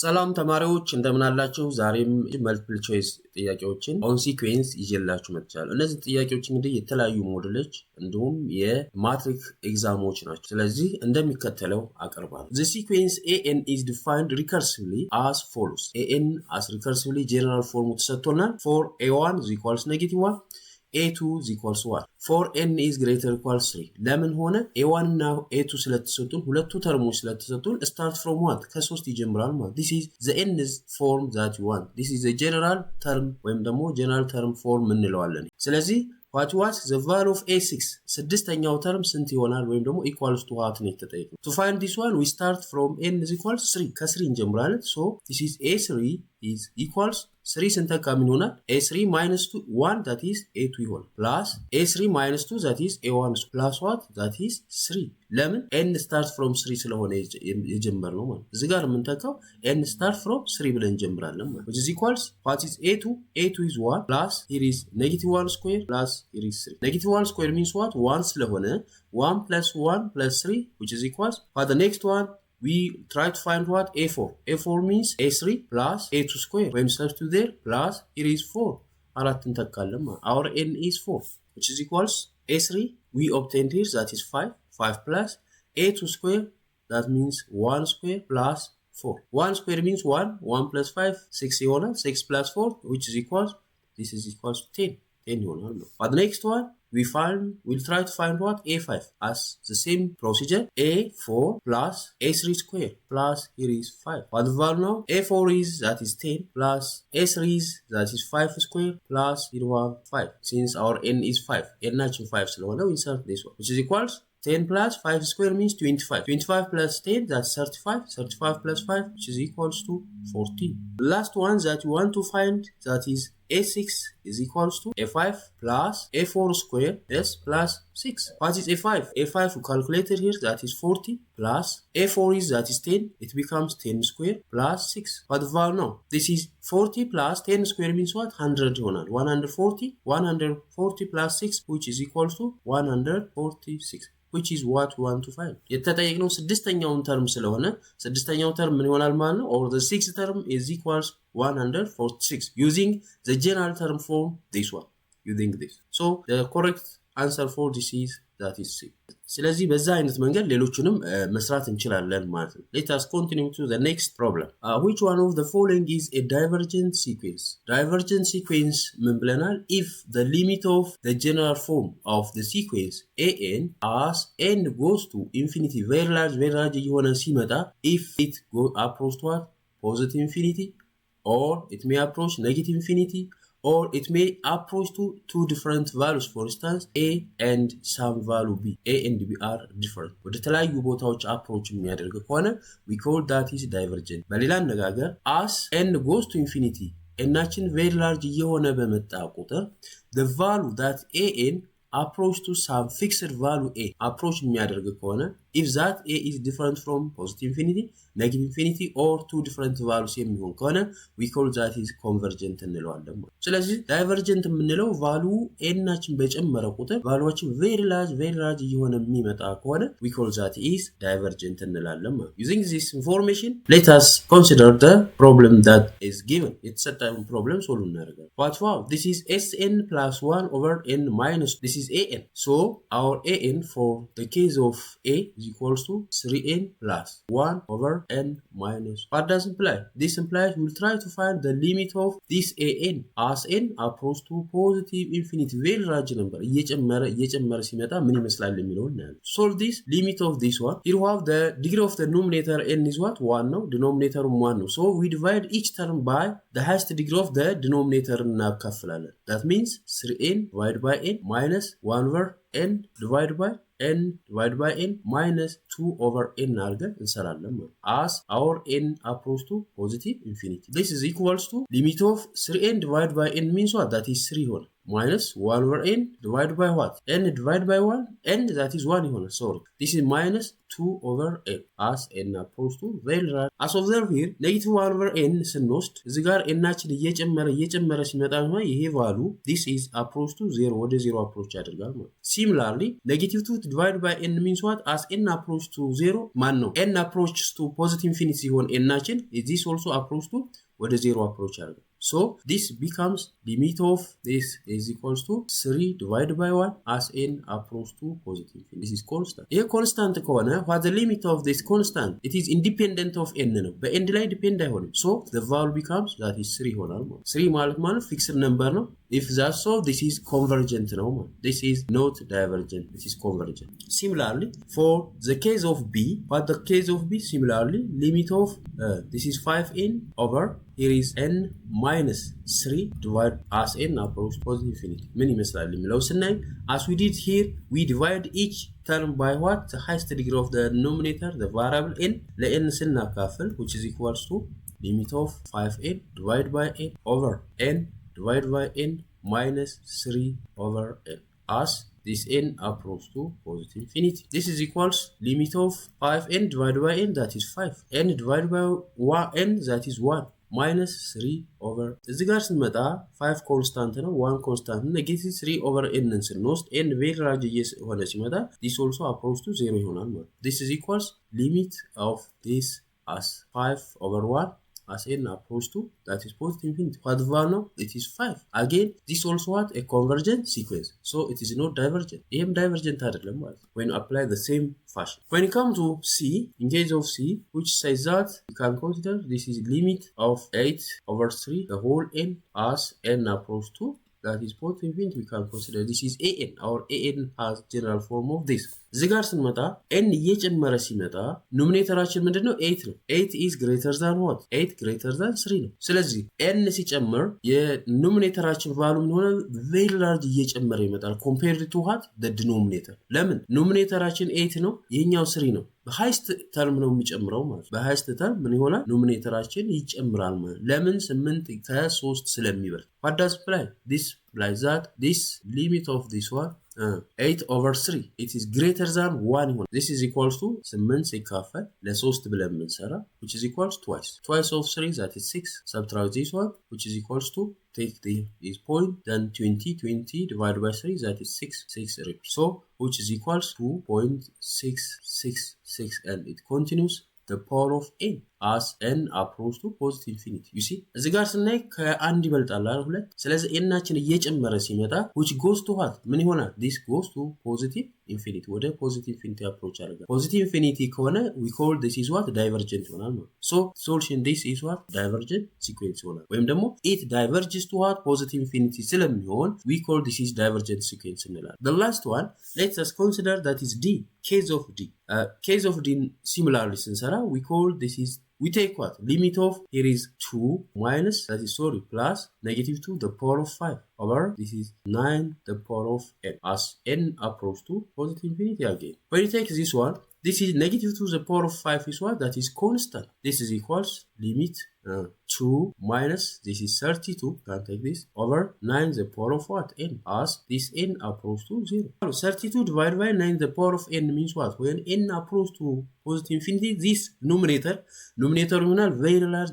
ሰላም ተማሪዎች እንደምን አላችሁ? ዛሬም መልቲፕል ቾይስ ጥያቄዎችን ኦን ሲኩዌንስ ይዤላችሁ መጥቻለሁ። እነዚህ ጥያቄዎች እንግዲህ የተለያዩ ሞዴሎች እንዲሁም የማትሪክ ኤግዛሞች ናቸው። ስለዚህ እንደሚከተለው አቀርባለሁ። The sequence AN is defined recursively as follows. AN as recursively general form ተሰጥቶናል. For A1 is equals -1 A2 is equals 1 for n is greater equals 3 ለምን ሆነ A1 እና A2 ስለተሰጡን ሁለቱ ተርሞች ስለተሰጡን start from what ከ3 ይጀምራል ማለት this is the nth form that you want this is a general term ወይም ደግሞ general term form እንለዋለን ስለዚህ what was the value of A6 ስድስተኛው ተርም ስንት ይሆናል ወይም ደግሞ equals to what ነው የተጠየቀው to find this one we start from n is equals 3 ከ3 እንጀምራለን so this is A3 is equals 3 ስንተካ ምን ይሆናል A3 minus 2 1 that is A2 ይሆናል plus A3 minus 2 that is A1 plus what that is 3 ለምን n start from 3 ስለሆነ የጀመርነው ማለት እዚህ ጋር የምንተካው n start from 3 ብለን እንጀምራለን ማለት which is equals what is A2 is 1 plus here is -1 square plus here is 3 -1 square means what 1 ስለሆነ 1 plus 1 plus 3 which is equals for the next one we try to find what A4 means A3 plus A2 square when substitute there plus it is 4 አራት እንተካለን our n is 4 which is equals A3 we obtained here that is 5 plus A2 square that means 1 square plus 4 1 square means 1 plus 5 6 ይሆናል 6 plus 4 which is equals this is equals to 10 ይሆናል but the next one we'll try to find what A5 as the same procedure A4 plus A3 square plus here is 5 what the value now A4 is that is 10 plus A3 is that is 5 square plus here one 5 since our n is 5 n ናችን 5 ስለሆነ we insert this one which is equals 10 plus 5 square means 25 plus 10 that's 35 plus 5 which is equals to 14 the last one that you want to find that is A6 is equals to A5 plus A4 square yes plus 6 what is A5 we calculated here that is 40 plus A4 is that is 10 it becomes 10 square plus 6 what the value now this is 40 plus 10 square means what 100 ይሆናል 140 plus 6 which is equals to 146 which is what we want to find የተጠየቅነው ስድስተኛውን ተርም ስለሆነ ስድስተኛው ተርም ምን ይሆናል ማለት ነው or the sixth term is equals 146 using the general term form this one using this so the correct answer for this is that is C ስለዚህ በዛ አይነት መንገድ ሌሎችንም መስራት እንችላለን ማለት ነው let us continue to the next problem which one of the following is a divergent sequence ምን ብለናል if the limit of the general form of the sequence an as n goes to infinity very large እየሆነ ሲመጣ if it approach to what positive infinity or it may approach negative infinity or it may approach to two different values for instance a and some value b a and b are different ወደ ተለያዩ ቦታዎች approach የሚያደርግ ከሆነ we call that is divergent በሌላ አነጋገር as n goes to infinity ናችን very large እየሆነ በመጣ ቁጥር the value that an approach to some fixed value a approach የሚያደርግ ከሆነ if that a is different from positive infinity negative infinity or two different values የሚሆን ከሆነ we call that is convergent እንለዋለን ስለዚህ divergent የምንለው value a ናችን በጨመረ ቁጥር valueችን very large እየሆነ የሚመጣ ከሆነ we call that is divergent እንላለን using this information let us consider the problem that is given የተሰጠውን problem solve እናደርጋለን what wow this is sn plus 1 over n minus this is an so our an for the case of a is equals to 3n plus 1 over n minus what does imply this implies we'll try to find the limit of this an as n approach to positive infinity very large number እየጨመረ ሲመጣ ምን ይመስላል የሚለውን እናያለን solve this limit of this one here we have the degree of the numerator n is what 1 ነው denominator 1 ነው so we divide each term by the highest degree of the denominator እናካፍላለን that means 3n divided by n minus 1 over n divided by n minus 2 over n አድርገን እንሰራለን as our n approach to positive infinity this is equals to limit of 3n divided by n means what that is 3 ሆነ minus 1 over n divided by what? n divided by 1, n that is 1 ይሆናል። sorry, this is minus 2 over n as n approach to very large. As observe here, negative 1 over n ስንወስድ እዚህ ጋር n-አችን እየጨመረ ሲመጣ ነው ይሄ value this is approach to 0 ወደ 0 approach ያደርጋል ማለት። Similarly, negative 2 divided by n means what? As n approach to 0 ማን ነው n approaches to positive infinity ሲሆን n-አችን this also approach to ወደ 0 approach ያደርጋል። So this becomes limit of this is equals to 3 divided by 1 as n approach to positive. This is constant. ይሄ constant ከሆነ what the limit of this constant? It is independent of n ነው። በn ላይ depend አይሆንም። So the value becomes that is 3 ይሆናል ማለት። 3 ማለት fixed number ነው። If that's so, this is convergent ነው ማለት። This is not divergent. This is convergent. Similarly, for the case of b, what the case of b? Similarly, limit of this is 5n over here is n minus 3 divided as n approach positive infinity. ምን ይመስላል የሚለው ስናይ as we did here, we divide each term by what? The highest degree of the denominator, the variable n. ለn ስናካፍል which is equals to limit of 5n divided by n over n divided by n minus 3 over n as this n approach to positive infinity. This is equals limit of 5n divided by n that is 5. n divided by 1 n that is 1 minus 3 over እዚህ ጋር ስንመጣ 5 ኮንስታንት ነው 1 ኮንስታንት ነው ኔጌቲቭ 3 over n ስንወስድ n ቬሪ ላርጅ እየሆነ ሲመጣ this also approach to 0 ይሆናል ማለት this is equals limit of this as 5 over 1 as n approach to that is positive infinity. What value now? It is 5. Again, this also what? A convergent sequence. So it is not divergent. AM divergent አይደለም ማለት when you apply the same fashion. When it comes to C, in case of C, which says that you can consider this is limit of 8 over 3 the whole n as n approach to that is positive infinity. We can consider this is an. Our an has general form of this. እዚህ ጋር ስንመጣ n እየጨመረ ሲመጣ ኖሚኔተራችን ምንድነው 8 ነው 8 is greater than what 8 greater than 3 ነው ስለዚህ n ሲጨምር የኖሚኔተራችን ቫልዩ ምን ሆነ very large እየጨመረ ይመጣል compared to what the denominator ለምን ኖሚኔተራችን 8 ነው የኛው 3 ነው በሃይስት ተርም ነው የሚጨምረው ማለት በሃይስት ተርም ምን ይሆናል ኖሚኔተራችን ይጨምራል ማለት ለምን 8 ከ3 ስለሚበልጥ what does apply this like that this limit of this one 8 over 3 it is greater than 1 ይሆናል this is equals to 8 ሲካፈል ለ3 ብለን ምንሰራ which is equals twice of 3 that is 6 subtract this one which is equals to take this point then 20 divided by 3 that is 6 repeat so which is equals to 2.666 and it continues the power of n as n approach to positive infinity you see እዚህ ጋር ስናይ ከአንድ ይበልጣል አይደል ሁለት ስለዚህ n-አችን እየጨመረ ሲመጣ which goes to what ምን ይሆናል this goes to positive infinity ወደ positive infinity approach ያደርጋል positive infinity ከሆነ we call this is what divergent ይሆናል ማለት so solution this is what divergent sequence ይሆናል ወይም ደግሞ it diverges to what positive infinity ስለሚሆን we call this is divergent sequence እንላለን the last one let us consider that is d case of d case of d similarly ስንሰራ we call this is we take what limit of here is 2 minus that is sorry plus negative 2 the power of 5 over this is 9 the power of n as n approach to positive infinity again when you take this one this is negative 2 the power of 5 is what that is constant this is equals limit 2 minus this is 32 can take this over 9 the power of what n as this n approach to 0 32 divided by 9 the power of n means what when n approach to positive infinity this numerator ይሆናል very large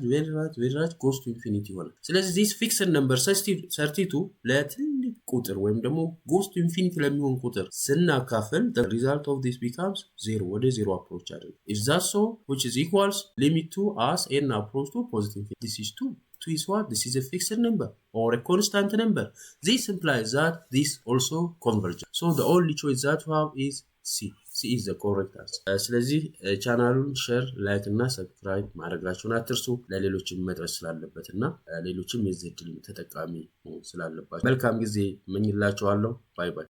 goes to infinity ይሆናል ስለዚህ this fixed number 32 ለትልቅ ቁጥር ወይም ደግሞ goes to infinity ለሚሆን ቁጥር ስናካፍል the result of this becomes 0 ወደ 0 approach ያደርጋል if that's so which is equals limit 2 as n approach to positive infinity this is 2 is what this is a fixed number or a constant number this implies that this also converges so the only choice that we have is C is the correct answer ስለዚህ ቻናሉን ሼር ላይክ እና ሰብስክራይብ ማድረጋችሁን አትርሱ ለሌሎችም መድረስ ስላለበትና ሌሎችም የዚህ ዕድል ተጠቃሚ ስላለባችሁ መልካም ጊዜ እመኝላችኋለሁ ባይ ባይ